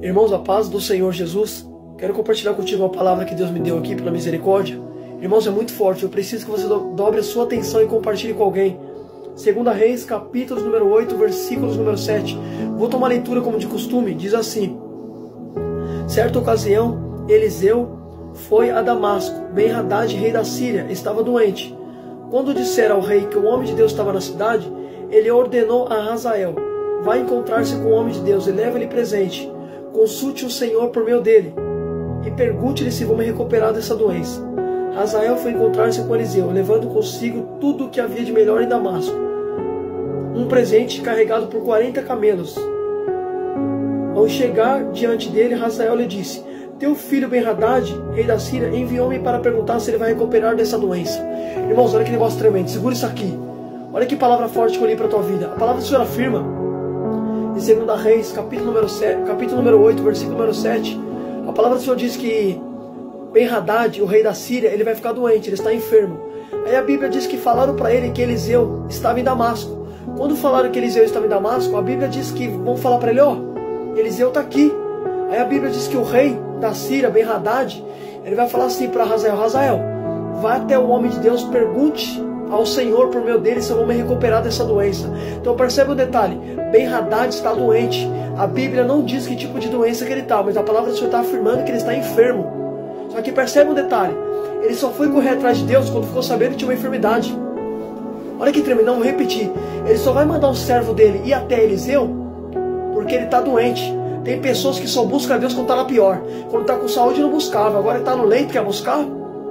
Irmãos, a paz do Senhor Jesus, quero compartilhar contigo uma palavra que Deus me deu aqui pela misericórdia. Irmãos, é muito forte, eu preciso que você dobre a sua atenção e compartilhe com alguém. 2 Reis, capítulo número 8, versículos número 7. Vou tomar leitura como de costume, diz assim: certa ocasião, Eliseu foi a Damasco. Ben-Hadad, rei da Síria, estava doente. Quando disseram ao rei que o homem de Deus estava na cidade, ele ordenou a Hazael: vá encontrar-se com o homem de Deus e leve-lhe presente. Consulte o Senhor por meio dele e pergunte-lhe se vou me recuperar dessa doença. Hazael foi encontrar-se com Eliseu, levando consigo tudo o que havia de melhor em Damasco, um presente carregado por 40 camelos. Ao chegar diante dele, Hazael lhe disse: teu filho Ben-Hadad, rei da Síria, enviou-me para perguntar se ele vai recuperar dessa doença. Irmãos, olha que negócio tremendo, segura isso aqui. Olha que palavra forte que eu li para a tua vida. A palavra do Senhor afirma em 2 Reis, capítulo número 8, versículo número 7, a palavra do Senhor diz que Ben-Hadad, o rei da Síria, ele vai ficar doente, ele está enfermo. Aí a Bíblia diz que falaram para ele que Eliseu estava em Damasco. Quando falaram que Eliseu estava em Damasco, a Bíblia diz que vão falar para ele: ó, Eliseu está aqui. Aí a Bíblia diz que o rei da Síria, Ben-Hadad, ele vai falar assim para Hazael: Hazael, vá até o homem de Deus, pergunte ao Senhor por meio dele se eu vou me recuperar dessa doença. Então percebe o detalhe: Ben-Hadad está doente. A Bíblia não diz que tipo de doença que ele está, mas a palavra do Senhor está afirmando que ele está enfermo. Só que percebe o detalhe: ele só foi correr atrás de Deus quando ficou sabendo que tinha uma enfermidade. Olha que tremendo, não vou repetir. Ele só vai mandar um servo dele ir até Eliseu porque ele está doente. Tem pessoas que só buscam a Deus quando está na pior. Quando está com saúde não buscava, agora está no leito, quer buscar?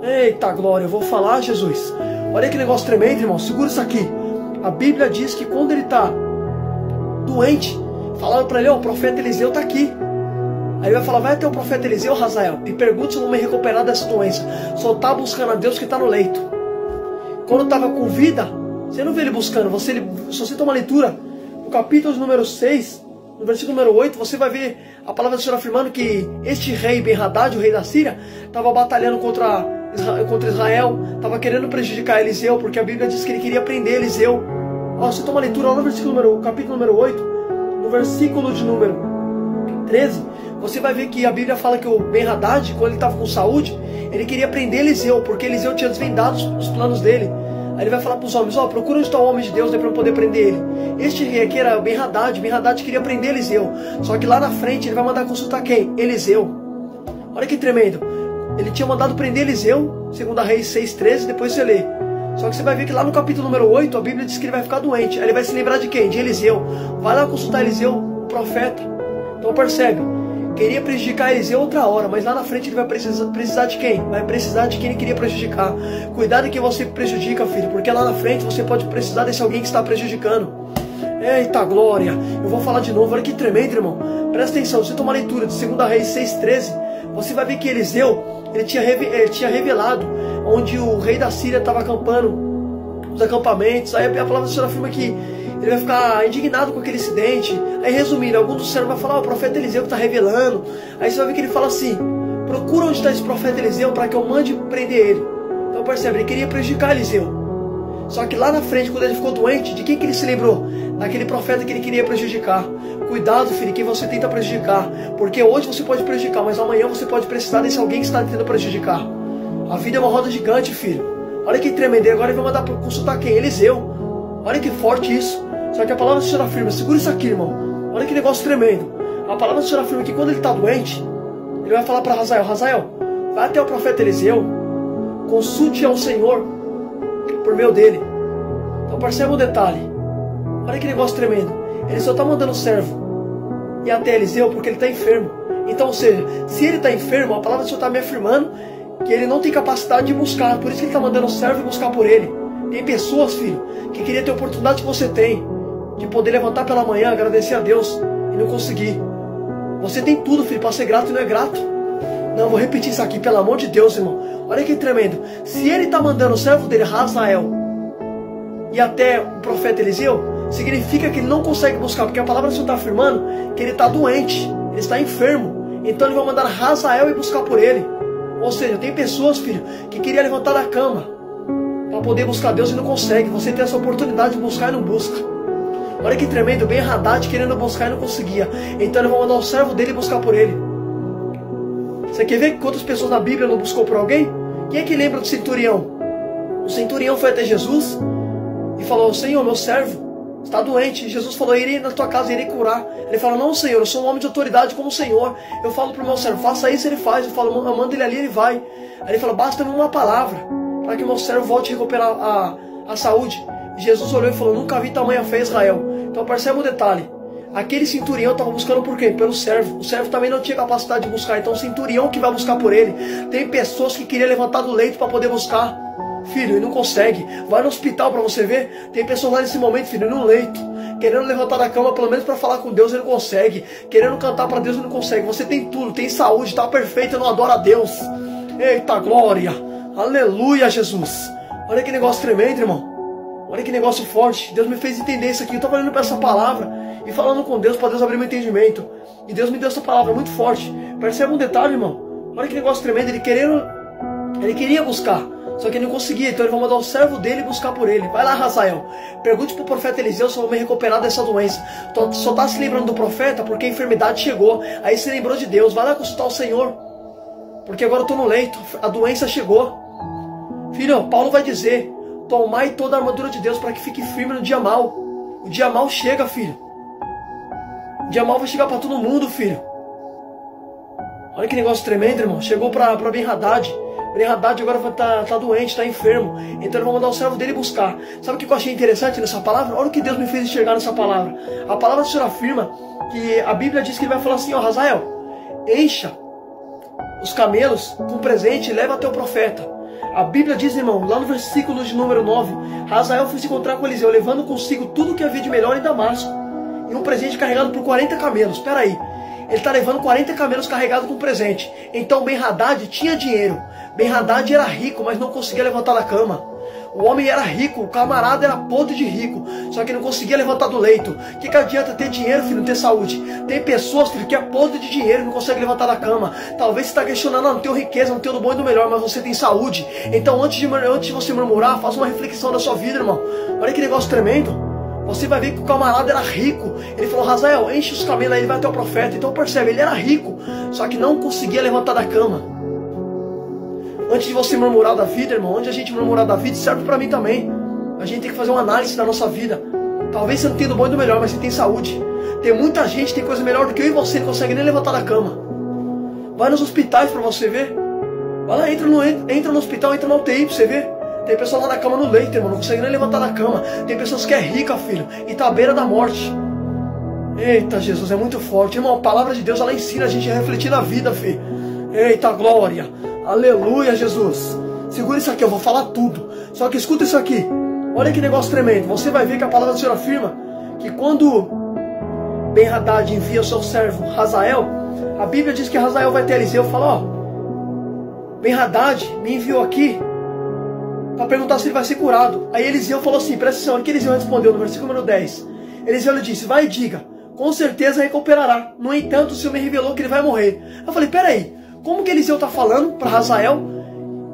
Eita glória, eu vou falar, Jesus. Olha que negócio tremendo, irmão, segura isso aqui. A Bíblia diz que quando ele está doente, falaram para ele: ó, o profeta Eliseu está aqui. Aí ele vai falar: vai até o profeta Eliseu, Hazael, e pergunte se eu vou me recuperar dessa doença. Só está buscando a Deus que está no leito. Quando estava com vida, você não vê ele buscando. Se você tomar leitura no capítulo número 6, no versículo número 8, você vai ver a palavra do Senhor afirmando que este rei Ben-Hadad, o rei da Síria, estava batalhando contra Israel, estava querendo prejudicar Eliseu, porque a Bíblia diz que ele queria prender Eliseu. Ó, você toma leitura lá no capítulo número 8, no versículo de número 13, você vai ver que a Bíblia fala que o Ben-Hadad, quando ele estava com saúde, ele queria prender Eliseu, porque Eliseu tinha desvendado os planos dele. Aí ele vai falar para os homens: ó, procura onde está o homem de Deus, para eu poder prender ele. Este rei aqui era Ben-Hadad. Ben-Hadad queria prender Eliseu. Só que lá na frente ele vai mandar consultar quem? Eliseu. Olha que tremendo. Ele tinha mandado prender Eliseu, 2 Reis 6,13, depois você lê. Só que você vai ver que lá no capítulo número 8, a Bíblia diz que ele vai ficar doente. Aí ele vai se lembrar de quem? De Eliseu. Vai lá consultar Eliseu, o profeta. Então percebe, queria prejudicar Eliseu outra hora, mas lá na frente ele vai precisar de quem? Vai precisar de quem ele queria prejudicar. Cuidado em quem você prejudica, filho, porque lá na frente você pode precisar desse alguém que está prejudicando. Eita glória, eu vou falar de novo, olha que tremendo, irmão. Presta atenção, você toma a leitura de 2 Reis 6,13, você vai ver que Eliseu, ele tinha revelado onde o rei da Síria estava acampando, os acampamentos. Aí a palavra do Senhor afirma que ele vai ficar indignado com aquele incidente. Aí resumindo, algum dos servos vai falar: ó, o profeta Eliseu que está revelando. Aí você vai ver que ele fala assim: procura onde está esse profeta Eliseu para que eu mande prender ele. Então percebe, ele queria prejudicar Eliseu. Só que lá na frente, quando ele ficou doente, de quem que ele se lembrou? Daquele profeta que ele queria prejudicar. Cuidado, filho, quem você tenta prejudicar, porque hoje você pode prejudicar, mas amanhã você pode precisar desse alguém que está tentando prejudicar. A vida é uma roda gigante, filho. Olha que tremendo. Agora ele vai mandar consultar quem? Eliseu. Olha que forte isso. Só que a palavra do Senhor afirma, segura isso aqui, irmão. Olha que negócio tremendo. A palavra do Senhor afirma que quando ele está doente, ele vai falar para Hazael: Hazael, vai até o profeta Eliseu, consulte ao Senhor por meio dele. Então percebe um detalhe. Olha que negócio tremendo. Ele só está mandando o servo ir até Eliseu porque ele está enfermo. Então, ou seja, se ele está enfermo, a palavra do Senhor está me afirmando que ele não tem capacidade de buscar. Por isso que ele está mandando o servo buscar por ele. Tem pessoas, filho, que queriam ter a oportunidade que você tem de poder levantar pela manhã, agradecer a Deus e não conseguir. Você tem tudo, filho, para ser grato e não é grato. Não, vou repetir isso aqui, pelo amor de Deus, irmão. Olha que tremendo. Se ele está mandando o servo dele, Hazael, e até o profeta Eliseu, significa que ele não consegue buscar, porque a palavra do Senhor está afirmando que ele está doente, ele está enfermo. Então ele vai mandar Hazael ir buscar por ele. Ou seja, tem pessoas, filho, que queriam levantar da cama para poder buscar Deus e não consegue. Você tem essa oportunidade de buscar e não busca. Olha que tremendo, Ben-Hadad querendo buscar e não conseguia. Então ele vai mandar o servo dele buscar por ele. Você quer ver quantas pessoas na Bíblia não buscou por alguém? Quem é que lembra do centurião? O centurião foi até Jesus e falou: Senhor, meu servo está doente. E Jesus falou: irei na tua casa, irei curar. Ele falou: não, Senhor, eu sou um homem de autoridade como o Senhor. Eu falo para o meu servo: faça isso, ele faz. Eu falo: eu mando ele ali, ele vai. Aí ele falou: basta-me uma palavra para que o meu servo volte a recuperar a saúde. E Jesus olhou e falou: nunca vi tamanha fé em Israel. Então percebe um detalhe. Aquele centurião estava buscando por quê? Pelo servo. O servo também não tinha capacidade de buscar. Então o centurião que vai buscar por ele. Tem pessoas que queriam levantar do leito para poder buscar. Filho, e não consegue. Vai no hospital para você ver. Tem pessoas lá nesse momento, filho, no leito, querendo levantar da cama, pelo menos para falar com Deus, ele não consegue. Querendo cantar para Deus, ele não consegue. Você tem tudo, tem saúde, está perfeito, não adora a Deus. Eita glória, aleluia, Jesus. Olha que negócio tremendo, irmão. Olha que negócio forte. Deus me fez entender isso aqui. Eu estava olhando para essa palavra e falando com Deus, para Deus abrir meu entendimento. E Deus me deu essa palavra muito forte. Percebe um detalhe, irmão? Olha que negócio tremendo. Ele queria buscar, só que ele não conseguia. Então ele vai mandar o servo dele buscar por ele. Vai lá, Hazael, pergunte para o profeta Eliseu se eu vou me recuperar dessa doença. Só está se lembrando do profeta porque a enfermidade chegou. Aí se lembrou de Deus. Vai lá consultar o Senhor, porque agora eu estou no leito, a doença chegou. Filho, Paulo vai dizer: tomai toda a armadura de Deus para que fique firme no dia mau. O dia mau chega, filho. O dia mau vai chegar para todo mundo, filho. Olha que negócio tremendo, irmão. Chegou para Ben-Hadad. Ben-Hadad agora tá doente, está enfermo. Então ele vai mandar o servo dele buscar. Sabe o que eu achei interessante nessa palavra? Olha o que Deus me fez enxergar nessa palavra. A palavra do Senhor afirma que a Bíblia diz que ele vai falar assim: ó, Hazael, encha os camelos com presente e leva até o profeta. A Bíblia diz, irmão, lá no versículo de número 9, Hazael foi se encontrar com Eliseu, levando consigo tudo que havia de melhor em Damasco, e um presente carregado por 40 camelos. Espera aí, ele está levando 40 camelos carregados com presente. Então Ben-Hadad tinha dinheiro. Ben-Hadad era rico, mas não conseguia levantar da cama. O homem era rico, o camarada era podre de rico, só que não conseguia levantar do leito. O que adianta ter dinheiro, filho, não ter saúde? Tem pessoas, filho, que é podre de dinheiro e não consegue levantar da cama. Talvez você está questionando: não tenho riqueza, não tenho do bom e do melhor, mas você tem saúde. Então antes de você murmurar, faça uma reflexão da sua vida, irmão. Olha que negócio tremendo. Você vai ver que o camarada era rico. Ele falou: Hazael, enche os camelos aí, ele vai até o profeta. Então percebe, ele era rico, só que não conseguia levantar da cama. Antes de você murmurar da vida, irmão, antes de a gente murmurar da vida, serve para mim também. A gente tem que fazer uma análise da nossa vida. Talvez você não tenha do bom e do melhor, mas você tem saúde. Tem muita gente que tem coisa melhor do que eu e você, não consegue nem levantar da cama. Vai nos hospitais para você ver. Vai lá, entra no hospital, entra na UTI para você ver. Tem pessoas lá na cama no leito, irmão, não consegue nem levantar da cama. Tem pessoas que é rica, filho, e tá à beira da morte. Eita, Jesus, é muito forte. Irmão, a palavra de Deus, ela ensina a gente a refletir na vida, filho. Eita, glória. Aleluia, Jesus. Segura isso aqui, eu vou falar tudo. Só que escuta isso aqui. Olha que negócio tremendo. Você vai ver que a palavra do Senhor afirma que quando Ben-Hadad envia o seu servo Hazael, a Bíblia diz que Hazael vai ter Eliseu e fala: ó, Ben-Hadad me enviou aqui para perguntar se ele vai ser curado. Aí Eliseu falou assim, presta atenção, olha o que Eliseu respondeu no versículo número 10. Eliseu lhe disse: vai e diga, com certeza recuperará. No entanto, o Senhor me revelou que ele vai morrer. Eu falei: peraí, como que Eliseu está falando para Hazael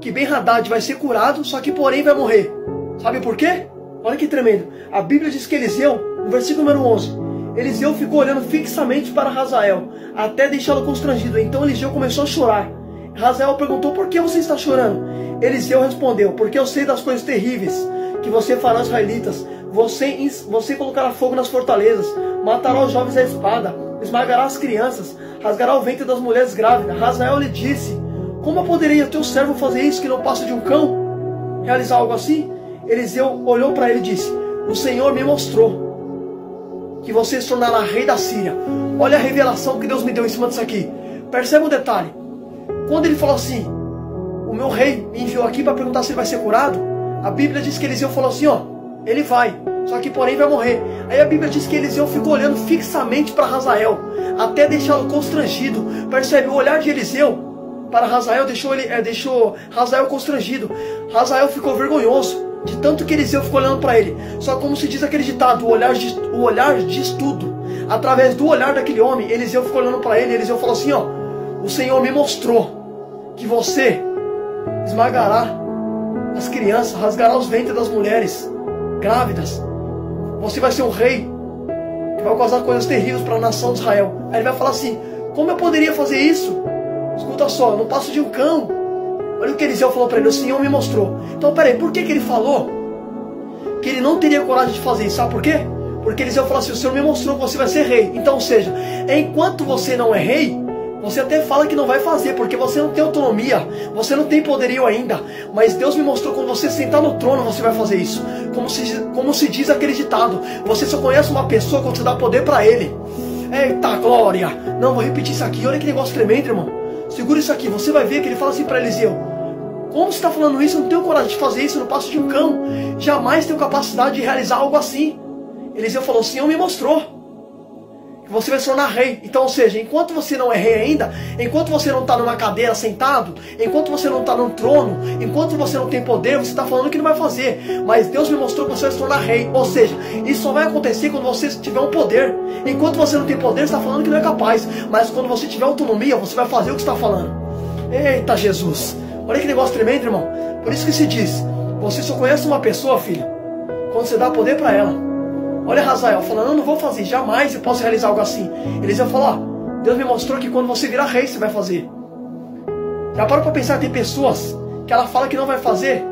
que Ben-Hadad vai ser curado, só que porém vai morrer? Sabe por quê? Olha que tremendo. A Bíblia diz que Eliseu, no versículo número 11, Eliseu ficou olhando fixamente para Hazael, até deixá-lo constrangido. Então Eliseu começou a chorar. Hazael perguntou: por que você está chorando? Eliseu respondeu: porque eu sei das coisas terríveis que você fará aos israelitas. Você colocará fogo nas fortalezas, matará os jovens à espada, esmagará as crianças, rasgará o ventre das mulheres grávidas. Hazael lhe disse: como poderia teu servo fazer isso, que não passa de um cão? Realizar algo assim? Eliseu olhou para ele e disse: o Senhor me mostrou que você se tornará rei da Síria. Olha a revelação que Deus me deu em cima disso aqui. Perceba um detalhe. Quando ele falou assim: o meu rei me enviou aqui para perguntar se ele vai ser curado, a Bíblia diz que Eliseu falou assim: ó, ele vai, só que porém vai morrer. Aí a Bíblia diz que Eliseu ficou olhando fixamente para Hazael, até deixá-lo constrangido. Percebe? O olhar de Eliseu para Hazael deixou Hazael constrangido. Hazael ficou vergonhoso, de tanto que Eliseu ficou olhando para ele. Só como se diz aquele ditado, o olhar diz tudo. Através do olhar daquele homem, Eliseu ficou olhando para ele. Eliseu falou assim: ó, o Senhor me mostrou que você esmagará as crianças, rasgará os ventres das mulheres grávidas. Você vai ser um rei vai causar coisas terríveis para a nação de Israel. Aí ele vai falar assim, como eu poderia fazer isso? Escuta só, eu não passo de um cão. Olha o que Eliseu falou para ele, o Senhor me mostrou. Então peraí, por que ele falou que ele não teria coragem de fazer isso? Sabe por quê? Porque Eliseu falou assim, o Senhor me mostrou que você vai ser rei. Então, ou seja, enquanto você não é rei, você até fala que não vai fazer, porque você não tem autonomia, você não tem poderio ainda. Mas Deus me mostrou que quando você sentar no trono, você vai fazer isso. Como se diz aquele ditado, você só conhece uma pessoa quando você dá poder para ele. Eita glória! Não, vou repetir isso aqui, olha que negócio tremendo, irmão. Segura isso aqui, você vai ver que ele fala assim para Eliseu, como você está falando isso? Eu não tenho coragem de fazer isso, eu não passo de um cão. Jamais tenho capacidade de realizar algo assim. Eliseu falou, o Senhor me mostrou que você vai se tornar rei. Então, ou seja, enquanto você não é rei ainda, enquanto você não está numa cadeira sentado, enquanto você não está num trono, enquanto você não tem poder, você está falando que não vai fazer. Mas Deus me mostrou que você vai se tornar rei. Ou seja, isso só vai acontecer quando você tiver um poder. Enquanto você não tem poder, você está falando que não é capaz. Mas quando você tiver autonomia, você vai fazer o que está falando. Eita Jesus! Olha que negócio tremendo, irmão. Por isso que se diz, você só conhece uma pessoa, filho, quando você dá poder para ela. Olha Hazael falando, não vou fazer, jamais eu posso realizar algo assim. Eliseu falou, ó, Deus me mostrou que quando você virar rei, você vai fazer. Já parou para pensar, tem pessoas que ela fala que não vai fazer,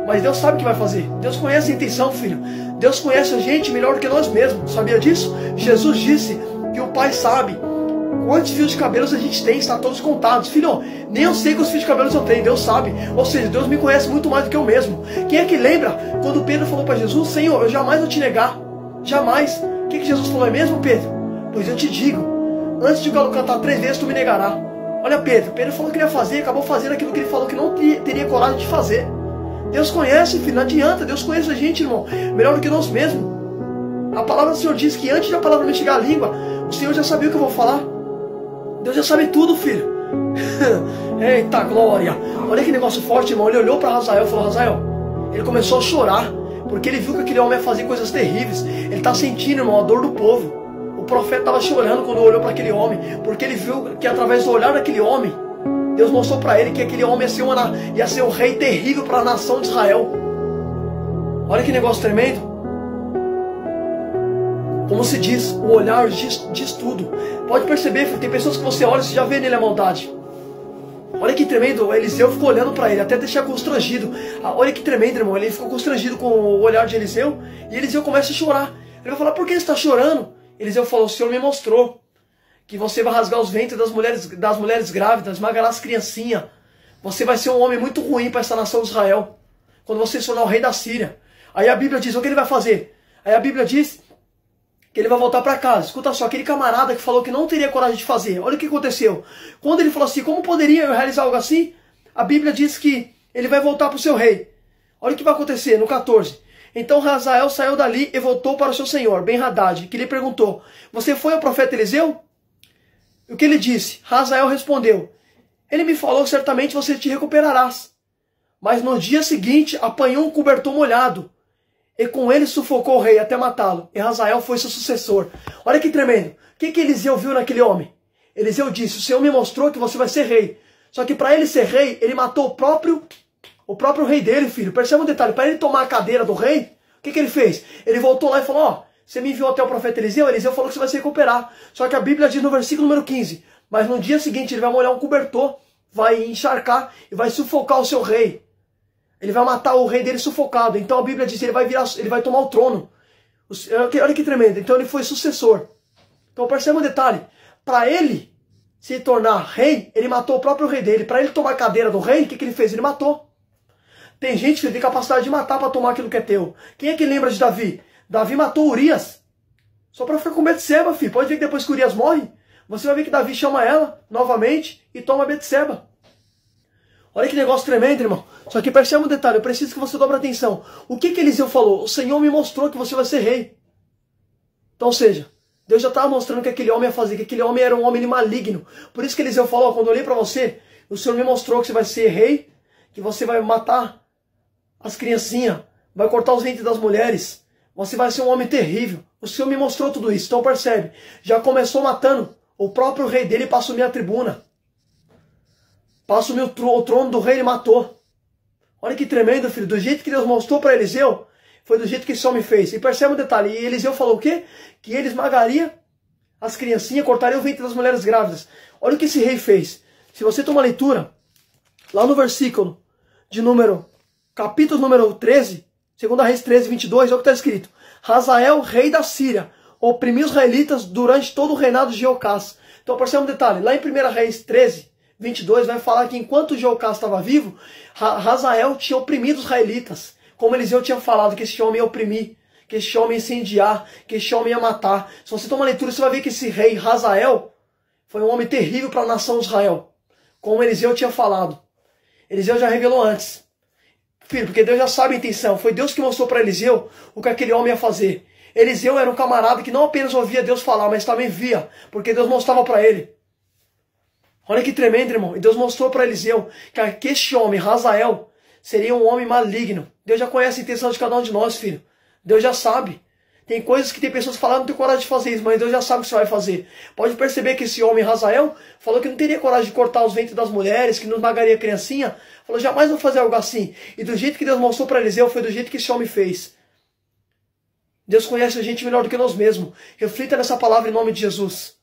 mas Deus sabe que vai fazer. Deus conhece a intenção, filho. Deus conhece a gente melhor do que nós mesmos. Sabia disso? Jesus disse que o Pai sabe quantos fios de cabelos a gente tem, está todos contados. Filho, nem eu sei quantos fios de cabelos eu tenho, Deus sabe. Ou seja, Deus me conhece muito mais do que eu mesmo. Quem é que lembra quando Pedro falou para Jesus, Senhor, eu jamais vou te negar. Jamais. O que Jesus falou, é mesmo, Pedro? Pois eu te digo, antes de o galo cantar 3 vezes, tu me negará. Olha Pedro, Pedro falou que ia fazer, acabou fazendo aquilo que ele falou que não teria coragem de fazer. Deus conhece, filho, não adianta, Deus conhece a gente, irmão, melhor do que nós mesmos. A palavra do Senhor diz que antes da palavra me chegar à língua, o Senhor já sabia o que eu vou falar. Deus já sabe tudo, filho. Eita glória. Olha que negócio forte, irmão. Ele olhou para Hazael e falou, Hazael, ele começou a chorar, porque ele viu que aquele homem ia fazer coisas terríveis. Ele está sentindo, irmão, a dor do povo. O profeta estava chorando quando olhou para aquele homem, porque ele viu que através do olhar daquele homem, Deus mostrou para ele que aquele homem ia ser um rei terrível para a nação de Israel. Olha que negócio tremendo. Como se diz, o olhar diz tudo. Pode perceber, filho, tem pessoas que você olha e você já vê nele a maldade. Olha que tremendo, o Eliseu ficou olhando para ele, até deixar constrangido. Olha que tremendo, irmão, ele ficou constrangido com o olhar de Eliseu, e Eliseu começa a chorar. Ele vai falar, por que você está chorando? Eliseu falou, o Senhor me mostrou que você vai rasgar os ventres das mulheres grávidas, esmagará as criancinhas. Você vai ser um homem muito ruim para essa nação de Israel, quando você se tornar o rei da Síria. Aí a Bíblia diz, o que ele vai fazer? Aí a Bíblia diz que ele vai voltar para casa. Escuta só, aquele camarada que falou que não teria coragem de fazer, olha o que aconteceu. Quando ele falou assim, como poderia eu realizar algo assim? A Bíblia diz que ele vai voltar para o seu rei. Olha o que vai acontecer no 14. Então Hazael saiu dali e voltou para o seu senhor, Ben-Hadad, que lhe perguntou, você foi ao profeta Eliseu? O que ele disse? Hazael respondeu, ele me falou que certamente você te recuperarás. Mas no dia seguinte apanhou um cobertor molhado, e com ele sufocou o rei até matá-lo. E Hazael foi seu sucessor. Olha que tremendo. O que Eliseu viu naquele homem? Eliseu disse, o Senhor me mostrou que você vai ser rei. Só que para ele ser rei, ele matou o próprio rei dele, filho. Perceba um detalhe. Para ele tomar a cadeira do rei, o que ele fez? Ele voltou lá e falou, ó, você me enviou até o profeta Eliseu? Eliseu falou que você vai se recuperar. Só que a Bíblia diz no versículo número 15, mas no dia seguinte ele vai molhar um cobertor, vai encharcar e vai sufocar o seu rei. Ele vai matar o rei dele sufocado. Então a Bíblia diz que ele vai tomar o trono. Olha que tremendo. Então ele foi sucessor. Então perceba um detalhe. Para ele se tornar rei, ele matou o próprio rei dele. Para ele tomar a cadeira do rei, o que ele fez? Ele matou. Tem gente que tem capacidade de matar para tomar aquilo que é teu. Quem é que lembra de Davi? Davi matou Urias. Só para ficar com Betseba, filho. Pode ver que depois que Urias morre, você vai ver que Davi chama ela novamente e toma Betseba. Olha que negócio tremendo, irmão. Só que perceba um detalhe, eu preciso que você dobre atenção. O que Eliseu falou? O Senhor me mostrou que você vai ser rei. Então, ou seja, Deus já estava mostrando que aquele homem ia fazer, que aquele homem era um homem maligno. Por isso que Eliseu falou, quando eu olhei para você, o Senhor me mostrou que você vai ser rei, que você vai matar as criancinhas, vai cortar os ventres das mulheres, você vai ser um homem terrível. O Senhor me mostrou tudo isso. Então percebe, já começou matando o próprio rei dele para assumir a tribuna. Para assumir o trono do rei, ele matou. Olha que tremendo, filho. Do jeito que Deus mostrou para Eliseu, foi do jeito que esse homem fez. E percebe um detalhe, e Eliseu falou o quê? Que ele esmagaria as criancinhas, cortaria o ventre das mulheres grávidas. Olha o que esse rei fez. Se você tomar leitura, lá no versículo de capítulo número 13, 2 Reis 13, 22, olha o que está escrito. Hazael, rei da Síria, oprimiu os israelitas durante todo o reinado de Jeocás. Então percebe um detalhe, lá em 1 Reis 13, 22, vai falar que enquanto Jeocás estava vivo, Hazael tinha oprimido os israelitas. Como Eliseu tinha falado que esse homem ia oprimir, que esse homem ia incendiar, que esse homem ia matar. Se você tomar leitura, você vai ver que esse rei Hazael foi um homem terrível para a nação de Israel. Como Eliseu tinha falado. Eliseu já revelou antes. Filho, porque Deus já sabe a intenção. Foi Deus que mostrou para Eliseu o que aquele homem ia fazer. Eliseu era um camarada que não apenas ouvia Deus falar, mas também via, porque Deus mostrava para ele. Olha que tremendo, irmão. E Deus mostrou para Eliseu que este homem, Hazael, seria um homem maligno. Deus já conhece a intenção de cada um de nós, filho. Deus já sabe. Tem coisas que tem pessoas que falam, não tenho coragem de fazer isso, mas Deus já sabe o que você vai fazer. Pode perceber que esse homem, Hazael, falou que não teria coragem de cortar os ventres das mulheres, que não esmagaria a criancinha. Falou, jamais vou fazer algo assim. E do jeito que Deus mostrou para Eliseu, foi do jeito que esse homem fez. Deus conhece a gente melhor do que nós mesmos. Reflita nessa palavra em nome de Jesus.